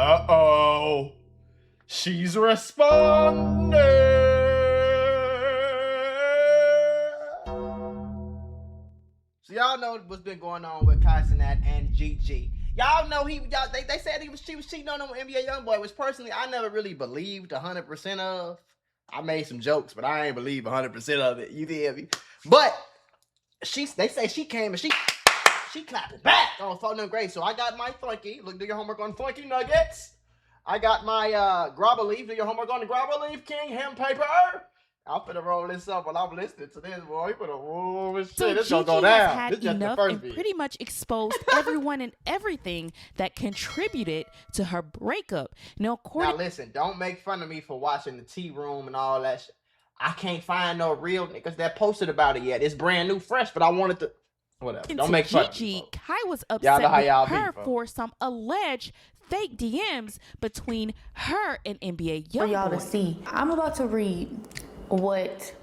Uh-oh. She's responding. So y'all know what's been going on with Cenat and Gigi. Y'all know they said she was cheating on him with NBA Youngboy, which personally I never really believed 100% of. I made some jokes, but I ain't believe 100% of it. You feel me? But they say she came and she clapped it back on phone them great. So I got my Funky. Look, do your homework on Funky Nuggets. I got my grabber leaf. Do your homework on the grabber leaf, King Hem Paper. I'm finna roll this up while I'm listening to this, boy. So this Gigi gonna go down. has had enough and pretty much exposed everyone and everything that contributed to her breakup. Now listen, don't make fun of me for watching the tea room and all that shit. I can't find no real niggas that posted about it yet. It's brand new, fresh, but I wanted to. Whatever. Don't make fun of me, Kai was upset with her be, for some alleged fake DMs between her and NBA Youngboy. For y'all to see, I'm about to read what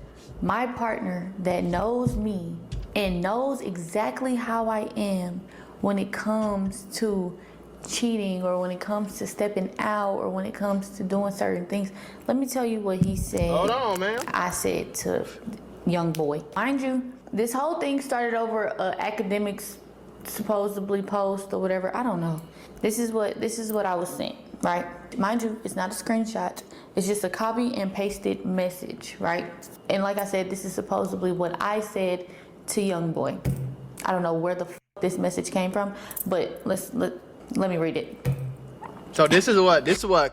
my partner that knows me and knows exactly how I am when it comes to cheating or when it comes to stepping out or when it comes to doing certain things. Let me tell you what he said. Hold on, man. I said to Youngboy. Mind you, this whole thing started over academics supposedly post or whatever. I don't know. This is what I was saying, right? Mind you, it's not a screenshot. It's just a copy and pasted message, right? And like I said, this is supposedly what I said to Youngboy. I don't know where the this message came from, but let me read it. So this is what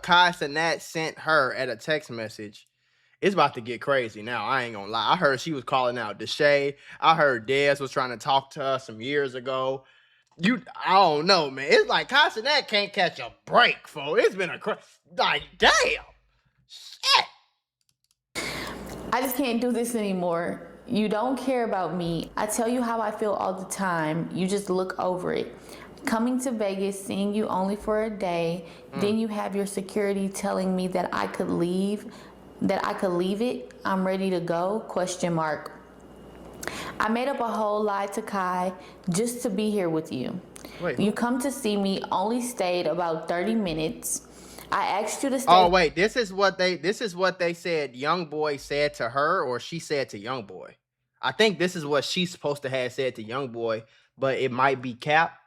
Kai Cenat sent her at a text message. It's about to get crazy now. I ain't gonna lie. I heard she was calling out Deay. I heard Deay was trying to talk to her some years ago. I don't know, man. It's like Kai Cenat can't catch a break, folks. It's been like, damn. Shit. I just can't do this anymore. You don't care about me. I tell you how I feel all the time. You just look over it. Coming to Vegas, seeing you only for a day, then you have your security telling me that I could leave it. I'm ready to go, ? I made up a whole lie to Kai just to be here with you. Wait, you come to see me, only stayed about 30 minutes. I asked you to stay. Oh wait, this is what they said Youngboy said to her, or she said to Youngboy. I think this is what she's supposed to have said to Youngboy, but it might be cap.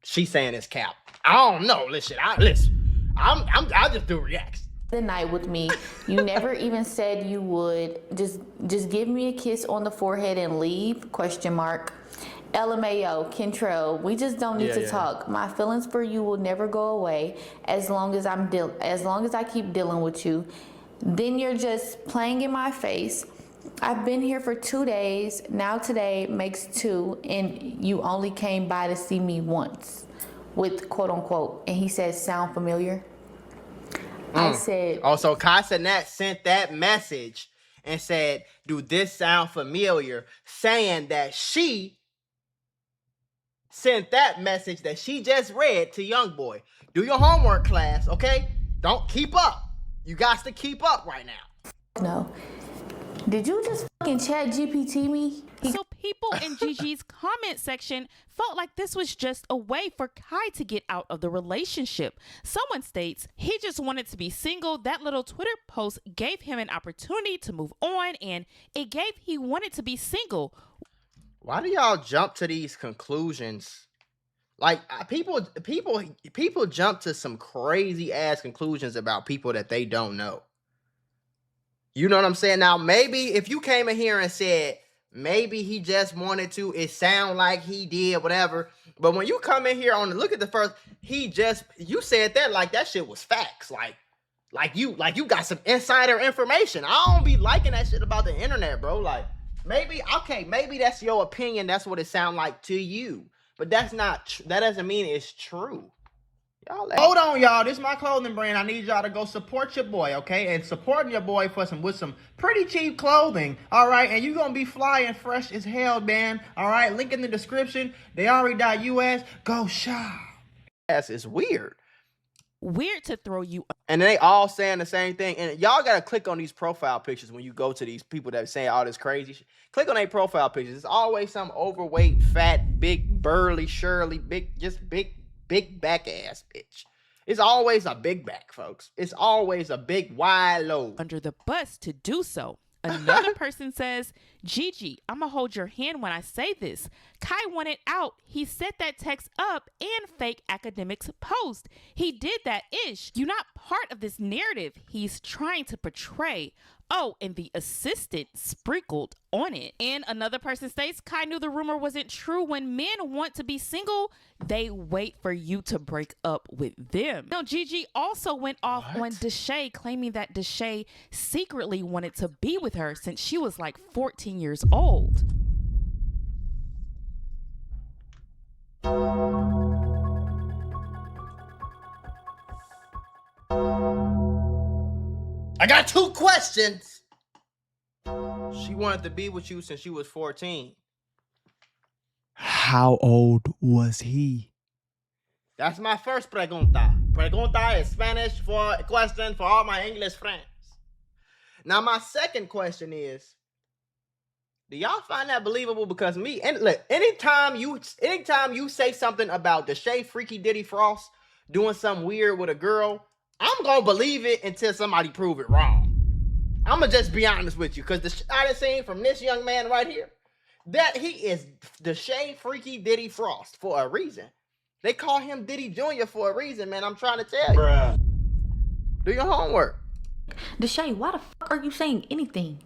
She's saying it's cap. I don't know. Listen. I just do reacts. The night with me. You never even said you would. Just give me a kiss on the forehead and leave? ? LMAO, Kentrell, we just don't need to talk. My feelings for you will never go away as long as I keep dealing with you. Then you're just playing in my face. I've been here for 2 days. Now today makes 2, and you only came by to see me once with quote unquote. And he says, sound familiar? I said... Also, Kai Cenat sent that message and said, do this sound familiar? Saying that she sent that message that she just read to Youngboy. Do your homework, class, okay? Don't keep up. You got to keep up right now. No. Did you just fucking chat GPT me? So people in Gigi's comment section felt like this was just a way for Kai to get out of the relationship. Someone states he just wanted to be single. That little Twitter post gave him an opportunity to move on, and it gave he wanted to be single. Why do y'all jump to these conclusions? Like people jump to some crazy ass conclusions about people that they don't know. You know what I'm saying? Now, maybe if you came in here and said, maybe he just wanted to, it sound like he did, whatever. But when you come in here on the look at the first, you said that like that shit was facts. Like you got some insider information. I don't be liking that shit about the internet, bro. Like, maybe that's your opinion. That's what it sound like to you. But that doesn't mean it's true. Hold on, y'all. This is my clothing brand. I need y'all to go support your boy, okay? And supporting your boy with some pretty cheap clothing, all right? And you're going to be fly and fresh as hell, man, all right? Link in the description. Deay.us. Go shop. Yes, it's weird. Weird to throw you. And they all saying the same thing. And y'all got to click on these profile pictures when you go to these people that are saying all this crazy shit. Click on their profile pictures. It's always some overweight, fat, big, burly, Shirley, big back ass bitch. It's always a big back, folks. It's always a big wide load. Under the bus to do so. Another person says, Gigi, I'm going to hold your hand when I say this. Kai wanted out. He set that text up and fake academics post. He did that ish. You're not part of this narrative he's trying to portray. Oh, and the assistant sprinkled on it. And another person states, Kai knew the rumor wasn't true. When men want to be single, they wait for you to break up with them. Now, Gigi also went off on Deay, claiming that Deay secretly wanted to be with her since she was like 14 years old. I got 2 questions. She wanted to be with you since she was 14. How old was he? That's my first pregunta. Pregunta is Spanish for a question for all my English friends. Now, my second question is, do y'all find that believable? Because me, and look, anytime you say something about Deay Freaky Diddy Frost doing something weird with a girl, I'm gonna believe it until somebody prove it wrong. I'm gonna just be honest with you, because the shit I done seen from this young man right here, that he is Deay Freaky Diddy Frost for a reason. They call him Diddy Jr. for a reason, man. I'm trying to tell you. Bruh. Do your homework. Deay, why the fuck are you saying anything?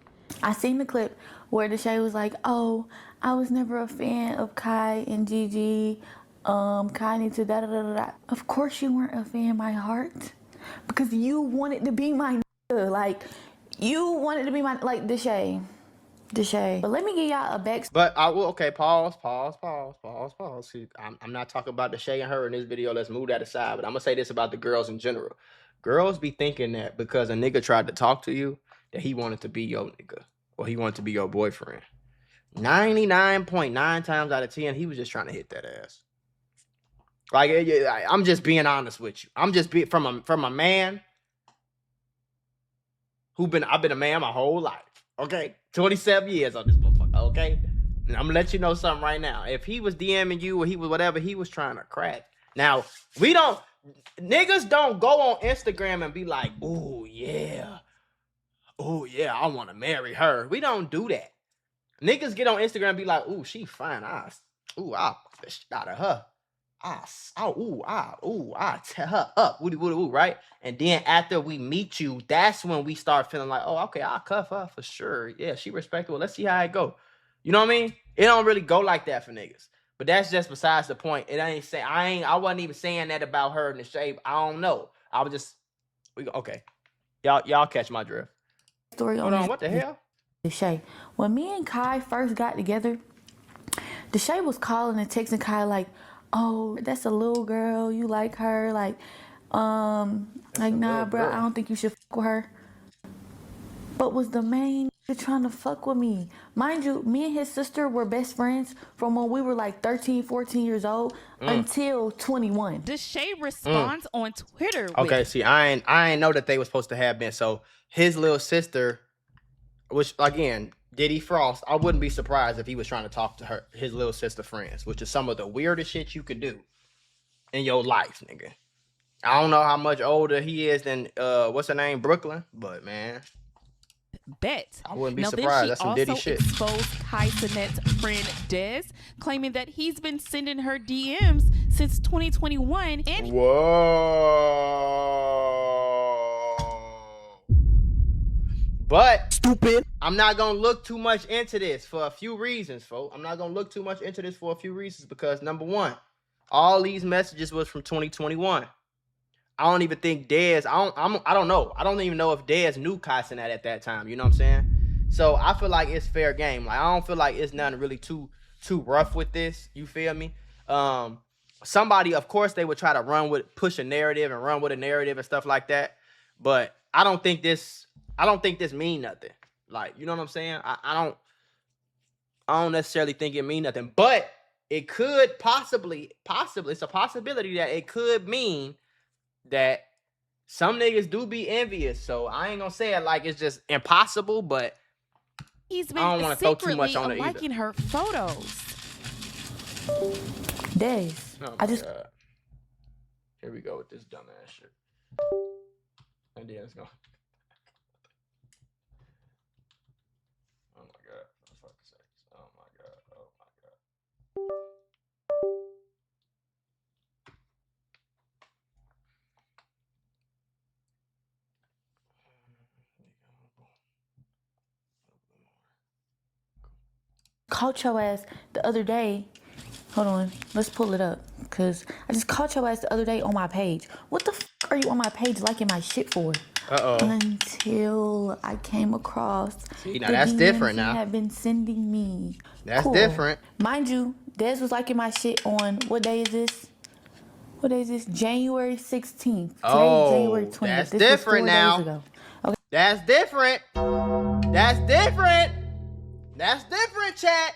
I seen the clip where Deay was like, oh, I was never a fan of Kai and Gigi. Kai needs to da-da-da-da-da. Of course you weren't a fan, my heart. Because you wanted to be my nigga. Like, you wanted to be my, like, Deay. But let me give y'all a back. But I will, okay, pause. See, I'm not talking about Deay and her in this video. Let's move that aside. But I'm going to say this about the girls in general. Girls be thinking that because a nigga tried to talk to you, that he wanted to be your nigga. Or he wanted to be your boyfriend. 99.9 times out of 10, he was just trying to hit that ass. Like, I'm just being honest with you. I'm just being from a man I've been a man my whole life. Okay, 27 years on this motherfucker. Okay, and I'm gonna let you know something right now. If he was DMing you or he was whatever, he was trying to crack. Now niggas don't go on Instagram and be like, oh yeah, I want to marry her. We don't do that. Niggas get on Instagram and be like, ooh, she fine. I'll fuck the shit out of her. I tear her up, right? And then after we meet you, that's when we start feeling like, oh, okay, I'll cuff her for sure. Yeah, she respectable. Let's see how it go. You know what I mean? It don't really go like that for niggas. But that's just besides the point. I wasn't even saying that about her in the shape. I don't know. I was just, okay. Y'all catch my drift. Story Hold on, what the hell? Deay. When me and Kai first got together, Deay was calling and texting Kai like, oh, that's a little girl, you like her, like nah, bro, I don't think you should fuck with her. But was the main trying to fuck with me? Mind you, me and his sister were best friends from when we were like 13, 14 years old until 21. Deay responds on Twitter with, okay, see, I ain't know that they were supposed to have been. So his little sister, which again, Diddy Frost, I wouldn't be surprised if he was trying to talk to his little sister friends, which is some of the weirdest shit you could do in your life, nigga. I don't know how much older he is than what's her name, Brooklyn, but man, bet. I wouldn't be surprised. That's some Diddy shit. Exposed Kai Cenat's friend Deay, claiming that he's been sending her DMs since 2021, and But stupid. I'm not gonna look too much into this for a few reasons, folks. I'm not gonna look too much into this for a few reasons because number one, all these messages was from 2021. I don't even think Deay. I don't know. I don't even know if Deay knew Kai Cenat at that time. You know what I'm saying? So I feel like it's fair game. Like I don't feel like it's nothing really too rough with this. You feel me? Somebody, of course, they would try to push a narrative and run with a narrative and stuff like that. But I don't think this mean nothing. Like, you know what I'm saying? I don't necessarily think it mean nothing, but it could possibly, it's a possibility that it could mean that some niggas do be envious. So I ain't gonna say it like it's just impossible, but he's been I don't want to throw too much on it either. Liking her photos. Deay. Oh I just God. Here we go with this dumbass shit. And then it's going. Oh my god. For fuck's sake. Oh my god. Oh my god. Caught your ass the other day. Hold on, let's pull it up. Cause I just caught your ass the other day on my page. What the are you on my page liking my shit for? Until I came across. See, now that's different now. You have been sending me. That's different. Mind you, Des was liking my shit on, what day is this? What day is this? January 16th. Today is January 20th. That's this different was 4 now. days ago. Okay. That's different. That's different. That's different, chat.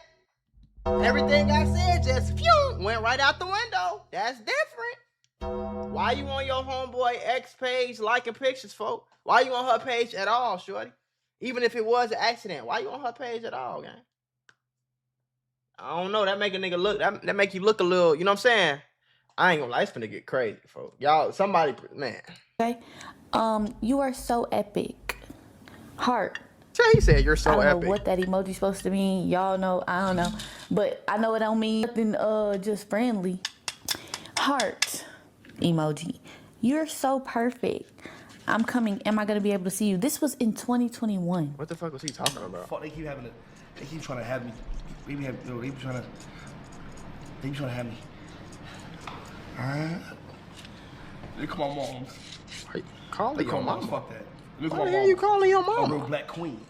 Everything I said just went right out the window. That's different. Why you on your homeboy X page liking pictures, folks? Why you on her page at all, shorty? Even if it was an accident, why you on her page at all, gang? I don't know. That make a nigga look. That make you look a little. You know what I'm saying? I ain't gonna lie. It's finna get crazy, folks. Y'all, somebody, man. Okay. You are so epic. Heart. He said you're so epic. I don't know what that emoji's supposed to mean. Y'all know, I don't know. But I know it don't mean nothing just friendly. Heart emoji. You're so perfect. I'm coming. Am I gonna be able to see you? This was in 2021. What the fuck was he talking about? Fuck, they keep trying to have me. They be trying to have me. Alright. Look at my mom. Are you calling your mama? Fuck that. Look Why the hell you calling your A mama? real black queen.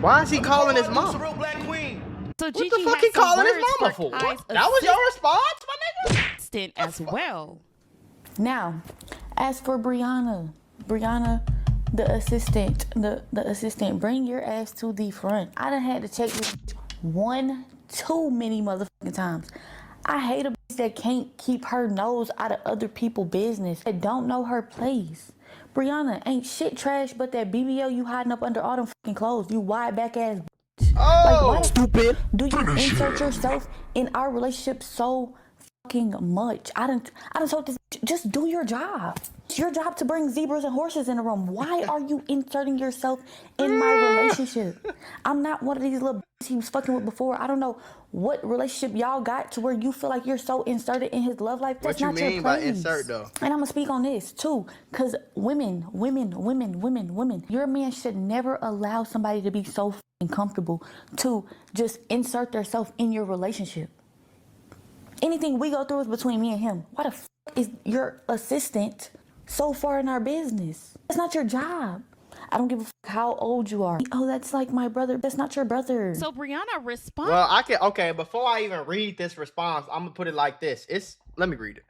Why is he calling his A mom? real black queen. So What Gigi the fuck has he calling his some mama words for? Kai's That was your response, my nigga? assistant as well. Now, as for Brianna, the assistant, bring your ass to the front. I done had to check this too many motherfucking times. I hate a bitch that can't keep her nose out of other people's business, that don't know her place. Brianna ain't shit trash but that BBL you hiding up under all them fucking clothes. You wide back ass bitch. Oh, like, why stupid. Do you insert yourself in our relationship so fucking much? I done told this, just do your job. It's your job to bring zebras and horses in the room. Why are you inserting yourself in my relationship? I'm not one of these little bitches he was fucking with before. I don't know what relationship y'all got to where you feel like you're so inserted in his love life. That's what you not your mean place. by insert though? And I'm gonna speak on this too, because women, your man should never allow somebody to be so fucking comfortable to just insert themselves in your relationship. Anything we go through is between me and him. Why the fuck is your assistant so far in our business? That's not your job. I don't give a fuck how old you are. Oh, that's like my brother. That's not your brother. So Brianna responds. Well, okay, before I even read this response, I'm gonna put it like this. Let me read it.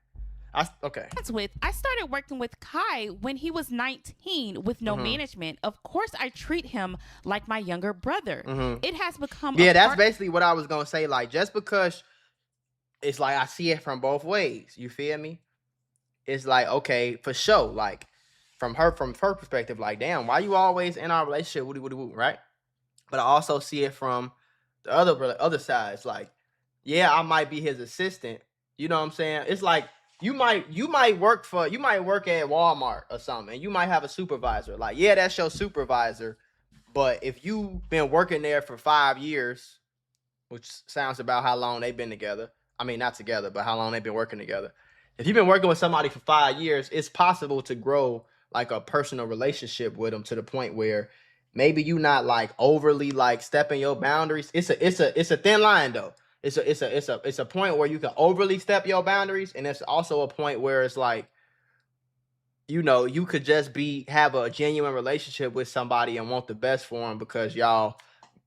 I started working with Kai when he was 19 with no management. Of course, I treat him like my younger brother. It has become that's basically what I was gonna say. Like, just because it's like I see it from both ways. You feel me? It's like, okay, for sure. Like from her perspective, like, damn, why you always in our relationship? Woody, right? But I also see it from the other side. It's like, yeah, I might be his assistant. You know what I'm saying? It's like you might work at Walmart or something, and you might have a supervisor. Like, yeah, that's your supervisor. But if you've been working there for 5 years, which sounds about how long they've been together. I mean, not together, but how long they've been working together. If you've been working with somebody for 5 years, it's possible to grow like a personal relationship with them to the point where maybe you not like overly like stepping your boundaries. It's a thin line though. It's a point where you can overly step your boundaries, and it's also a point where it's like, you know, you could just have a genuine relationship with somebody and want the best for them because y'all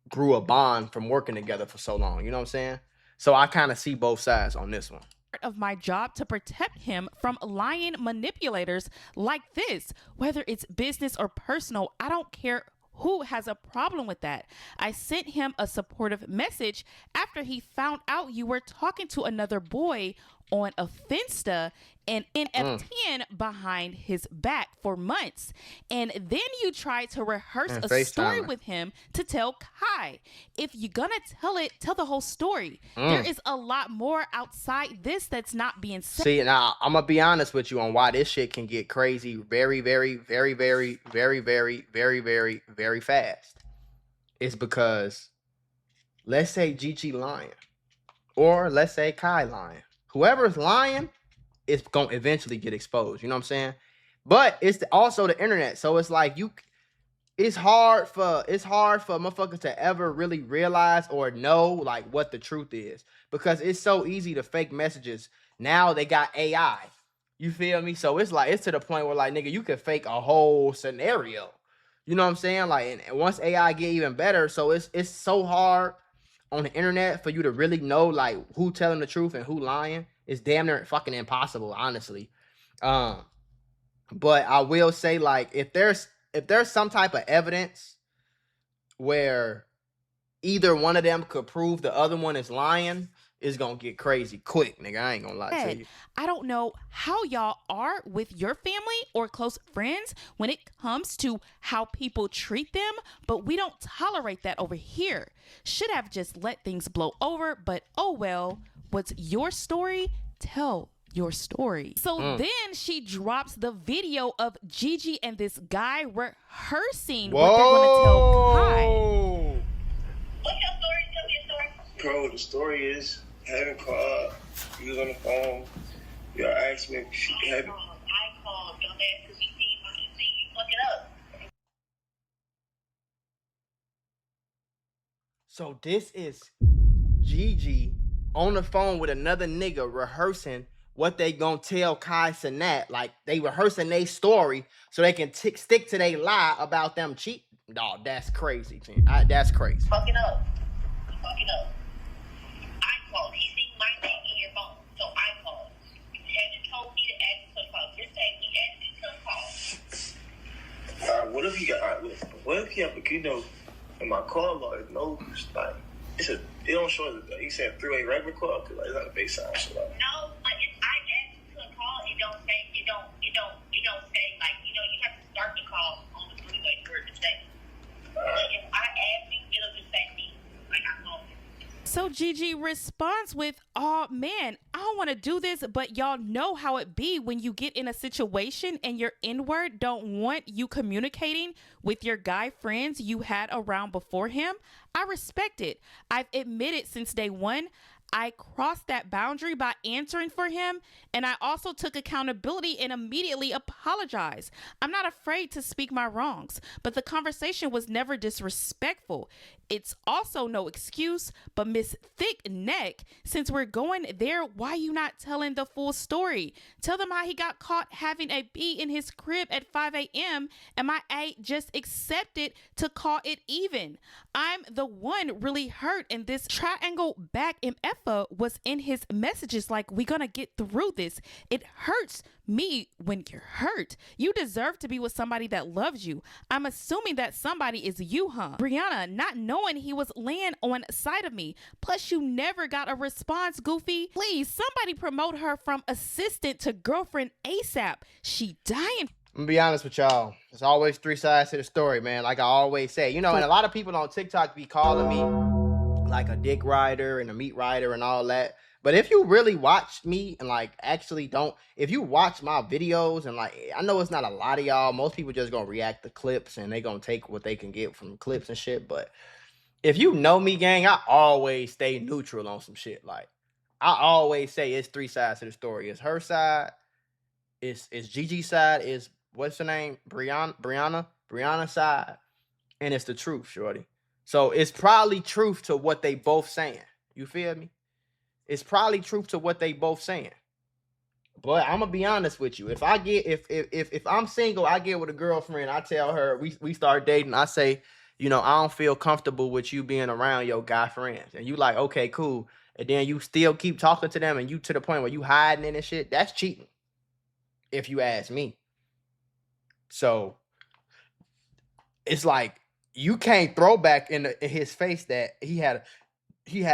grew a bond from working together for so long. You know what I'm saying? So I kind of see both sides on this one. Of my job to protect him from lying manipulators like this, whether it's business or personal. I don't care who has a problem with that. I sent him a supportive message after he found out you were talking to another boy on a Finsta, an NF10 behind his back for months. And then you try to rehearse And a story FaceTiming. with him to tell Kai. If you're gonna tell it, tell the whole story. There is a lot more outside this that's not being said. See, now I'm gonna be honest with you on why this shit can get crazy very, very, very, very, very, very, very, very, very fast. It's because let's say Gigi lying, or let's say Kai lying. Whoever's lying is gonna eventually get exposed. You know what I'm saying? But it's also the internet, so it's like it's hard for motherfuckers to ever really realize or know like what the truth is, because it's so easy to fake messages. Now they got AI. You feel me? So it's like, it's to the point where like, nigga, you can fake a whole scenario. You know what I'm saying? Like, and once AI get even better, so it's so hard on the internet for you to really know like who telling the truth and who lying. It's damn near fucking impossible, honestly. But I will say, like, if there's some type of evidence where either one of them could prove the other one is lying, it's gonna get crazy quick, nigga. I ain't gonna lie to you. I don't know how y'all are with your family or close friends when it comes to how people treat them, but we don't tolerate that over here. Should have just let things blow over, but oh well. What's your story? Tell your story. So then she drops the video of Gigi and this guy rehearsing what they're gonna tell Kai. What's your story? Tell me your story. Bro, the story is, having called, you was on the phone, y'all asked me if she had. I called, dumbass, because we see you fuck it up. So this is Gigi on the phone with another nigga rehearsing what they gonna tell Kai Cenat. Like, they rehearsing their story so they can stick to their lie about them cheating. Dog, that's crazy, man. That's crazy. Fucking up. Fucking up. I called. He seen my name in your phone, so I called. You hadn't told me to add you to the call. Just say he added you to the call. Alright, what if he got, what if he have, you know, in my call log, no, like, it don't show, he said 3-way regular call, cause like, it's not a base sign, so like. No, but if I add you to a call, it don't say, it don't say, like, you have to start the call on the 3-way for it to say. But if I add you, it'll just say me, like I called you. So Gigi responds with, "Oh man, I don't want to do this, but y'all know how it be when you get in a situation and your N-word don't want you communicating with your guy friends you had around before him. I respect it. I've admitted since day one, I crossed that boundary by answering for him, and I also took accountability and immediately apologized. I'm not afraid to speak my wrongs, but the conversation was never disrespectful. It's also no excuse, but Miss Thick Neck, since we're going there, why you not telling the full story? Tell them how he got caught having a bee in his crib at 5 a.m. and my A just accepted to call it even. I'm the one really hurt, and this triangle back MF was in his messages like, we gonna get through this. It hurts me when you're hurt. You deserve to be with somebody that loves you. I'm assuming that somebody is you, huh? Brianna, not knowing he was laying on side of me. Plus, you never got a response, Goofy. Please, somebody promote her from assistant to girlfriend ASAP. She dying. I'm gonna be honest with y'all. There's always 3 sides to the story, man. Like I always say, you know, and a lot of people on TikTok be calling me like a dick rider and a meat rider and all that. But if you really watch me and like actually if you watch my videos and like, I know it's not a lot of y'all. Most people just gonna react to clips and they gonna take what they can get from clips and shit. But if you know me, gang, I always stay neutral on some shit. Like I always say it's 3 sides to the story. It's her side, it's Gigi's side, it's what's her name? Brianna's side, and it's the truth, shorty. So it's probably truth to what they both saying. You feel me? It's probably truth to what they both saying. But I'm gonna be honest with you. If I'm single, I get with a girlfriend, I tell her we start dating, I say, you know, I don't feel comfortable with you being around your guy friends. And you like, okay, cool. And then you still keep talking to them and you to the point where you hiding in and shit, that's cheating. If you ask me. So it's like you can't throw back in his face that he had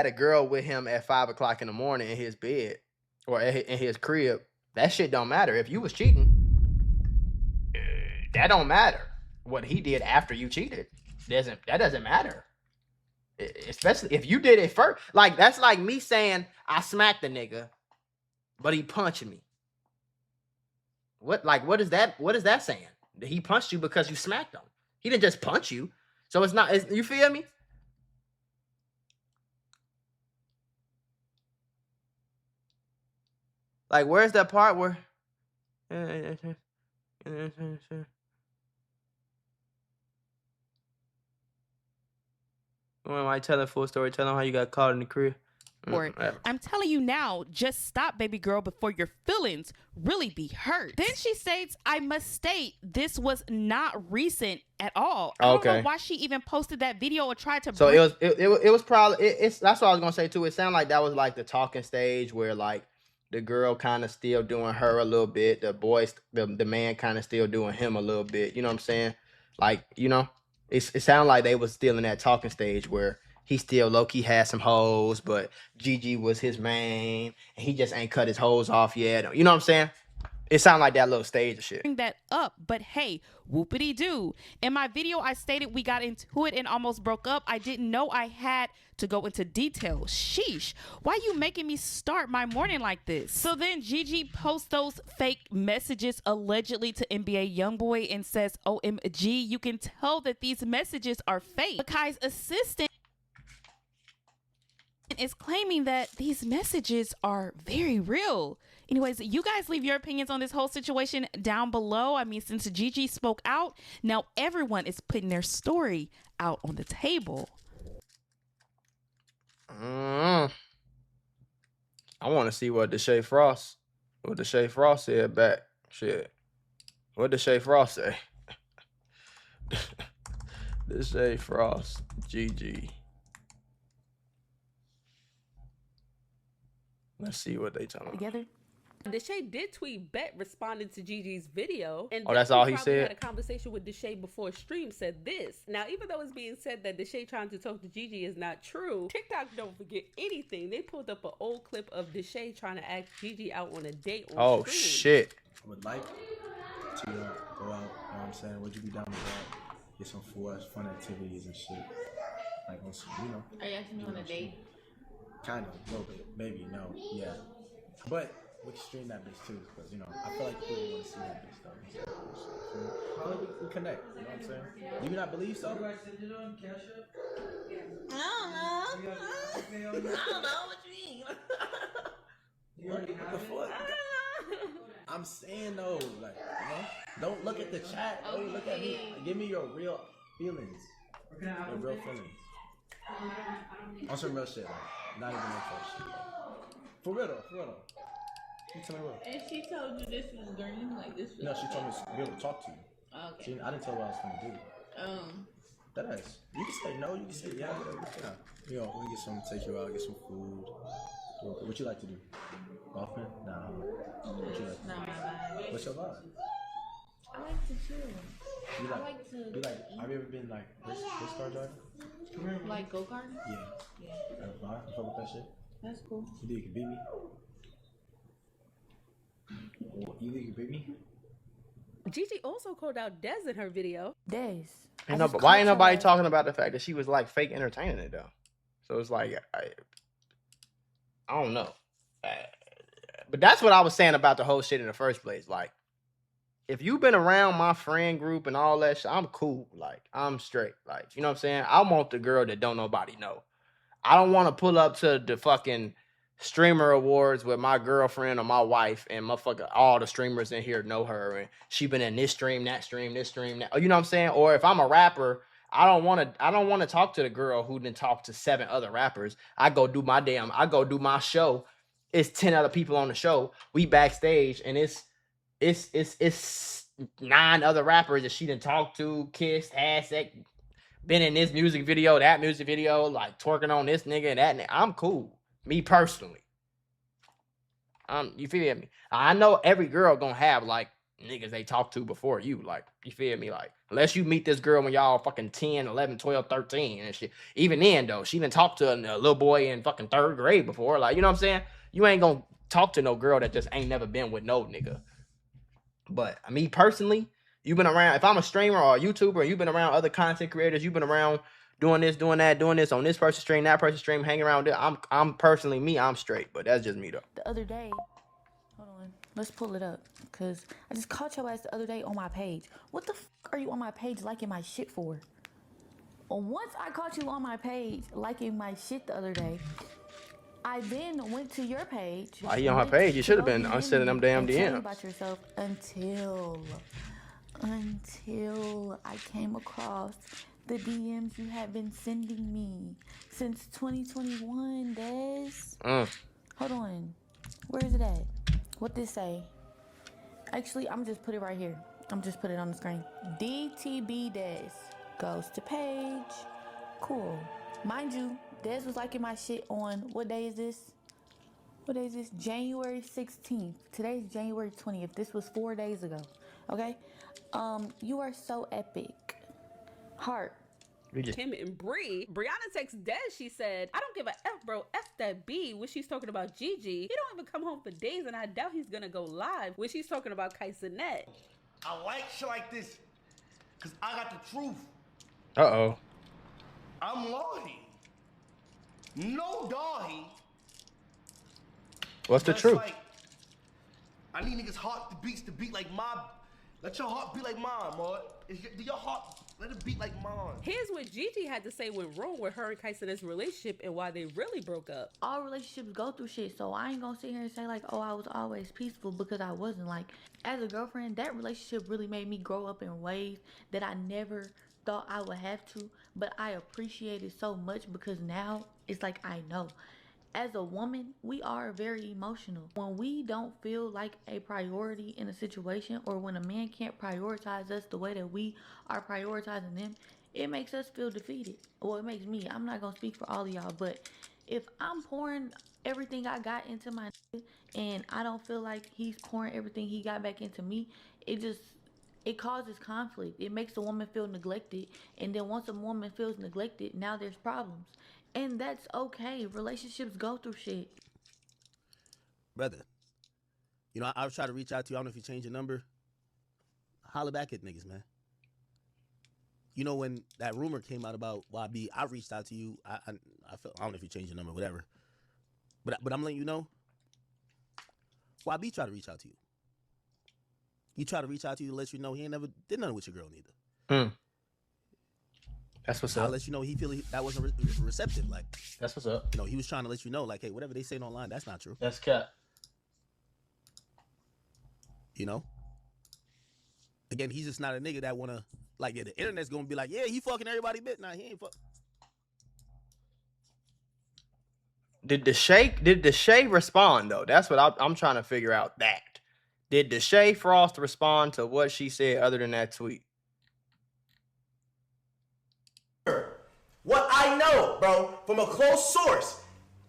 a girl with him at 5 o'clock in the morning in his bed or in his crib That shit don't matter. If you was cheating, that don't matter. What he did after you cheated, that doesn't matter. Especially if you did it first. Like, that's like me saying I smacked the nigga, but he punched me. What is that saying? That he punched you because you smacked him. He didn't just punch you. So it's not, you feel me? Like, where's that part where when I tell a full story, tell them how you got caught in the crib. I'm telling you now, just stop, baby girl, before your feelings really be hurt. Then she states, I must state, this was not recent at all. I don't know why she even posted that video or tried to. So it was probably it's that's what I was gonna say too. It sounded like that was like the talking stage where like the girl kind of still doing her a little bit, the man kind of still doing him a little bit. You know what I'm saying? Like, you know, it sounded like they was still in that talking stage where he still low-key had some hoes, but Gigi was his main, and he just ain't cut his hoes off yet. You know what I'm saying? It sounded like that little stage of shit. Bring that up, but hey, whoopity doo. In my video, I stated we got into it and almost broke up. I didn't know I had to go into detail. Sheesh, why you making me start my morning like this? So then Gigi posts those fake messages allegedly to NBA Youngboy and says, OMG, you can tell that these messages are fake. Kai's assistant is claiming that these messages are very real. Anyways, you guys leave your opinions on this whole situation down below. I mean, since Gigi spoke out, now everyone is putting their story out on the table. I want to see what Deshae Frost said back. Shit. What Deshae Frost say? Deshae Frost, Gigi. Let's see what they talking about. Together. Deshae did tweet Bet responding to Gigi's video. And that's all he said? Had a conversation with Deshae before stream said this. Now, even though it's being said that Deshae trying to talk to Gigi is not true, TikTok don't forget anything. They pulled up an old clip of Deshae trying to ask Gigi out on a date on stream. Shit. I would like to go out, you know what I'm saying? Would you be down with that? Get some fun activities and shit. Like, on some, you know. Are you asking me on a date? Kind of, a little bit. Maybe, no, yeah. But we can stream that bitch too, because, you know, I feel like people want to see that bitch though. I feel like we connect, you know what I'm saying? Do you not believe so? I don't know. I don't know what you mean. What the fuck? I'm saying though, like, you know, don't look at the chat. Okay. Look at me. Give me your real feelings. Your real feelings. On some real shit, like, not even no false shit. For real though. You tell me real. And she told you this was green, like this was. No, she told me to be able to talk to you. Okay. I didn't tell her what I was gonna do. That is. You can say no. You can say yeah. Whatever. You know, we can take you out, get some food. What you like to do? Golfing? Nah. What you like to do? Not my vibe. What's your vibe? I like to chill. Have you ever been like race car driving? Like go-karting? Yeah. Yeah. You fuck with that shit? That's cool. You think you can beat me? You think you can beat me? Gigi also called out Dez in her video. Days. Why ain't nobody talking about the fact that she was like fake entertaining it though? So it's like I don't know. But that's what I was saying about the whole shit in the first place. Like, if you've been around my friend group and all that shit, I'm cool. Like, I'm straight. Like, you know what I'm saying? I want the girl that don't nobody know. I don't want to pull up to the fucking streamer awards with my girlfriend or my wife and motherfucker, all the streamers in here know her and she been in this stream, that stream, this stream, that. You know what I'm saying? Or if I'm a rapper, I don't want to talk to the girl who didn't talk to 7 other rappers. I go do my show. It's 10 other people on the show. We backstage and it's 9 other rappers that she didn't talk to, kissed, had sex, been in this music video, that music video, like twerking on this nigga and that nigga. I'm cool. Me personally. You feel me? I know every girl gonna have like niggas they talk to before you. Like, you feel me? Like, unless you meet this girl when y'all fucking 10, 11, 12, 13 and shit. Even then though, she didn't talk to a little boy in fucking 3rd grade before. Like, you know what I'm saying? You ain't gonna talk to no girl that just ain't never been with no nigga. But me personally, you've been around. If I'm a streamer or a YouTuber, and you've been around other content creators, you've been around doing this, doing that, doing this on this person's stream, that person's stream, hanging around there. I'm personally me. I'm straight, but that's just me though. The other day, hold on, let's pull it up, cause I just caught your ass the other day on my page. What the fuck are you on my page liking my shit for? Well, once I caught you on my page liking my shit the other day, I then went to your page. Why you on her page? You should have been unsending them damn DMs. About yourself until I came across the DMs you have been sending me since 2021, Des. Hold on. Where is it at? What did it say? Actually, I'm just put it right here. I'm just put it on the screen. DTB Des goes to page. Cool. Mind you, Des was liking my shit on, what day is this? What day is this? January 16th. Today's January 20th. This was 4 days ago. Okay? You are so epic. Heart. Him and Bree. Brianna texts Des. She said, I don't give a F, bro. F that B when she's talking about Gigi. He don't even come home for days, and I doubt he's gonna go live when she's talking about Cenat. I like shit like this, because I got the truth. Uh-oh. I'm Lordy. No Dahi. What's the truth? Like, I need niggas' heart to beat like mine. Let your heart beat like mine, boy. Your heart, let it beat like mine. Here's what Gigi had to say went wrong with her and Cenat's relationship and why they really broke up. All relationships go through shit, so I ain't gonna sit here and say like, oh, I was always peaceful, because I wasn't. Like, as a girlfriend, that relationship really made me grow up in ways that I never thought I would have to, but I appreciate it so much because now it's like I know. As a woman, we are very emotional. When we don't feel like a priority in a situation, or when a man can't prioritize us the way that we are prioritizing them, it makes us feel defeated. Well, it makes me. I'm not gonna speak for all of y'all, but if I'm pouring everything I got into my nigga and I don't feel like he's pouring everything he got back into me, it causes conflict. It makes a woman feel neglected. And then once a woman feels neglected, now there's problems. And that's okay. Relationships go through shit. Brother, you know, I was trying to reach out to you. I don't know if you changed your number. Holla back at niggas, man. You know, when that rumor came out about YB, I reached out to you. I felt, I don't know if you changed your number, whatever. But I'm letting you know, YB tried to reach out to you. He tried to reach out to you to let you know he ain't never did nothing with your girl neither. That's what's I'll up. let you know he feel that wasn't receptive. Like, That's what's up. you know, he was trying to let you know, like, hey, whatever they saying online, that's not true. That's cat. You know? Again, he's just not a nigga that wanna, like, yeah, the internet's gonna be like, yeah, he fucking everybody bit. Nah, he ain't fuck. Did the Shay respond though? That's what I'm trying to figure out. That did the Shay Frost respond to what she said other than that tweet? What I know, bro, from a close source,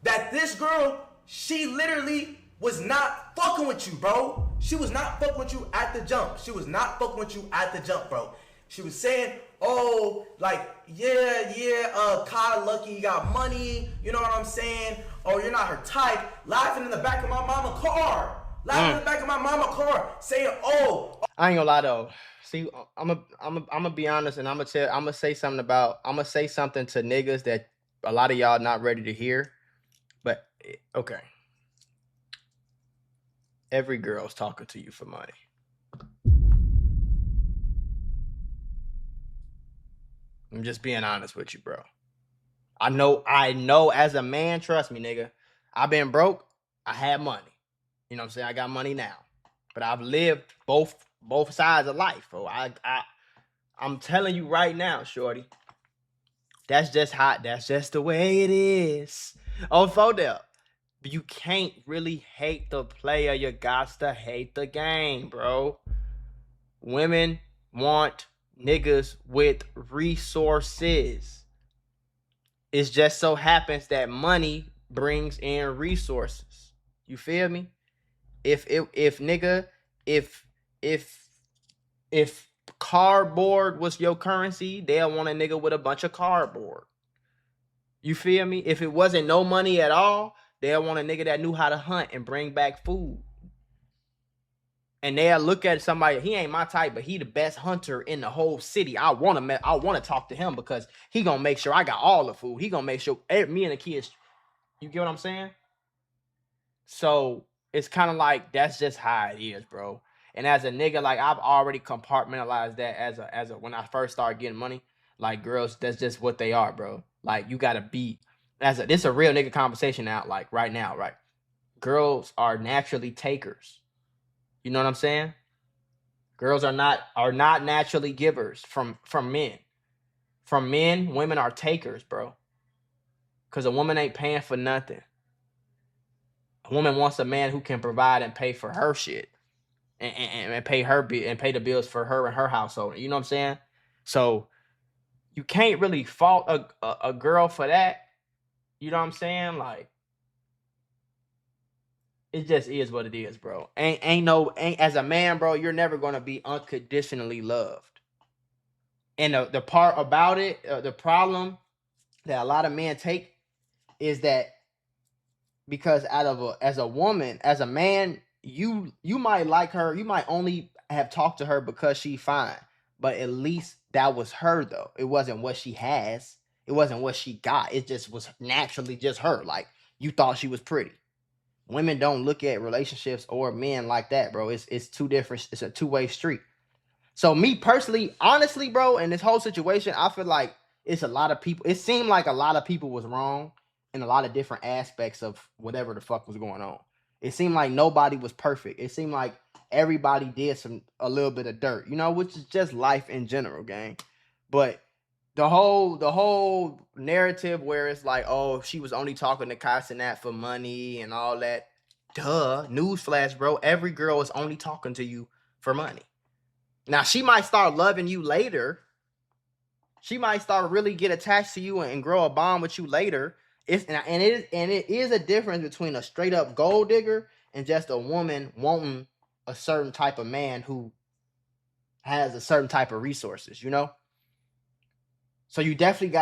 that this girl, she literally was not fucking with you, bro. She was not fucking with you at the jump. She was not fucking with you at the jump, bro. She was saying, oh, like, Kai lucky, you got money, you know what I'm saying? Oh, you're not her type. Laughing in the back of my mama's car. Laughing in the back of my mama's car, saying, oh. I ain't gonna lie though. See, I'm gonna be honest, and I'm gonna say something to niggas that a lot of y'all not ready to hear. But okay, every girl's talking to you for money. I'm just being honest with you, bro. I know as a man, trust me, nigga. I've been broke. I had money. You know what I'm saying? I got money now. But I've lived both sides of life, bro. I'm telling you right now, shorty. That's just the way it is. Oh, Fodell. But you can't really hate the player. You got to hate the game, bro. Women want niggas with resources. It just so happens that money brings in resources. You feel me? If cardboard was your currency, they'll want a nigga with a bunch of cardboard. You feel me? If it wasn't no money at all, They'll want a nigga that knew how to hunt and bring back food. And they'll look at somebody, he ain't my type, but he the best hunter in the whole city. I want to talk to him because he gonna make sure I got all the food. He gonna make sure me and the kids, you get what I'm saying? So it's kind of like that's just how it is, bro. And as a nigga, like I've already compartmentalized that as a when I first started getting money, like girls, that's just what they are, bro. Like you gotta be this a real nigga conversation out, like right now, right? Girls are naturally takers. You know what I'm saying? Girls are not naturally givers from men. From men, women are takers, bro. Cause a woman ain't paying for nothing. A woman wants a man who can provide and pay for her shit, and pay the bills for her and her household. You know what I'm saying? So you can't really fault a girl for that. You know what I'm saying? Like it just is what it is, bro. Ain't as a man, bro, you're never gonna be unconditionally loved. And the part about it, the problem that a lot of men take is that because as a woman, as a man, you might like her, you might only have talked to her because she's fine, but at least that was her though. It wasn't what she has. It wasn't what she got. It just was naturally just her. Like you thought she was pretty. Women don't look at relationships or men like that, bro. It's two different. It's a two-way street. So me personally, honestly, bro, in this whole situation, I feel like it's a lot of people. It seemed like a lot of people was wrong in a lot of different aspects of whatever the fuck was going on. It seemed like nobody was perfect. It seemed like everybody did a little bit of dirt, you know, which is just life in general, gang. But the whole narrative where it's like, oh, she was only talking to Cenat for money and all that. Duh, newsflash, bro. Every girl is only talking to you for money. Now she might start loving you later. She might start really get attached to you and grow a bond with you later. It is a difference between a straight up gold digger and just a woman wanting a certain type of man who has a certain type of resources, you know? So you definitely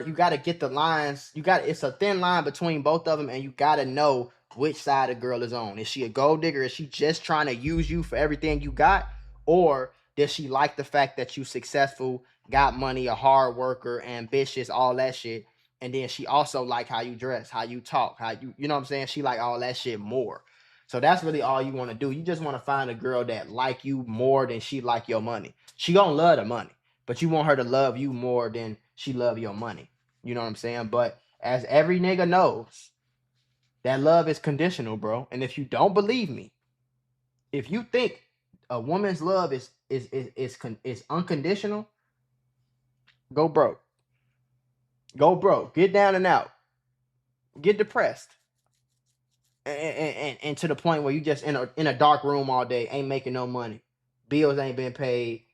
you gotta get the lines. It's a thin line between both of them, and you gotta know which side a girl is on. Is she a gold digger? Is she just trying to use you for everything you got? Or does she like the fact that you successful, got money, a hard worker, ambitious, all that shit? And then she also like how you dress, how you talk, you know what I'm saying? She like all that shit more. So that's really all you want to do. You just want to find a girl that like you more than she like your money. She gonna love the money, but you want her to love you more than she love your money. You know what I'm saying? But as every nigga knows, that love is conditional, bro. And if you don't believe me, if you think a woman's love is unconditional, go broke. Go broke. Get down and out. Get depressed. And to the point where you just in a dark room all day, ain't making no money. Bills ain't been paid.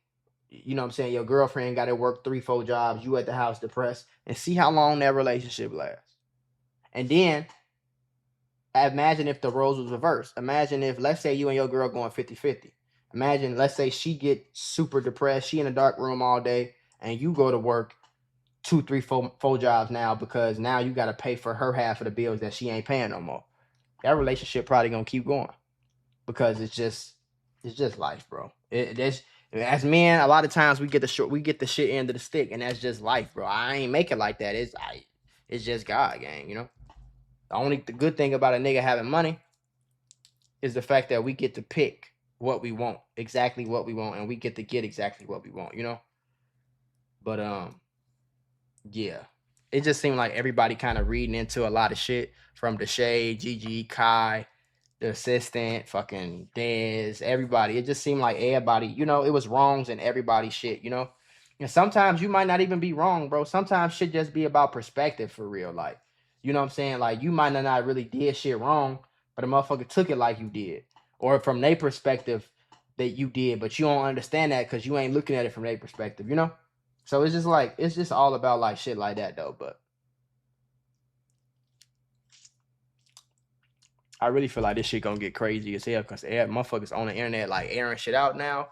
You know what I'm saying? Your girlfriend got to work 3-4 jobs. You at the house depressed. And see how long that relationship lasts. And then imagine if the roles was reversed. Imagine if, let's say you and your girl going 50-50. Imagine, let's say she get super depressed. She in a dark room all day. And you go to work 2, 3, 4 jobs now because now you got to pay for her half of the bills that she ain't paying no more. That relationship probably gonna keep going because it's just life, bro. As men, a lot of times we get the shit end of the stick, and that's just life, bro. I ain't make it like that. It's just God, gang. You know. The good thing about a nigga having money is the fact that we get to pick what we want, exactly what we want, and we get to get exactly what we want. You know. But yeah. It just seemed like everybody kind of reading into a lot of shit from Deay, Gigi, Kai, the assistant, fucking Dez, everybody. It just seemed like everybody, you know, it was wrongs in everybody's shit, you know? And sometimes you might not even be wrong, bro. Sometimes shit just be about perspective for real. Like, you know what I'm saying? Like, you might not really did shit wrong, but a motherfucker took it like you did. Or from their perspective that you did, but you don't understand that because you ain't looking at it from their perspective, you know? So it's just all about like shit like that though. But I really feel like this shit gonna get crazy as hell because motherfuckers on the internet like airing shit out now.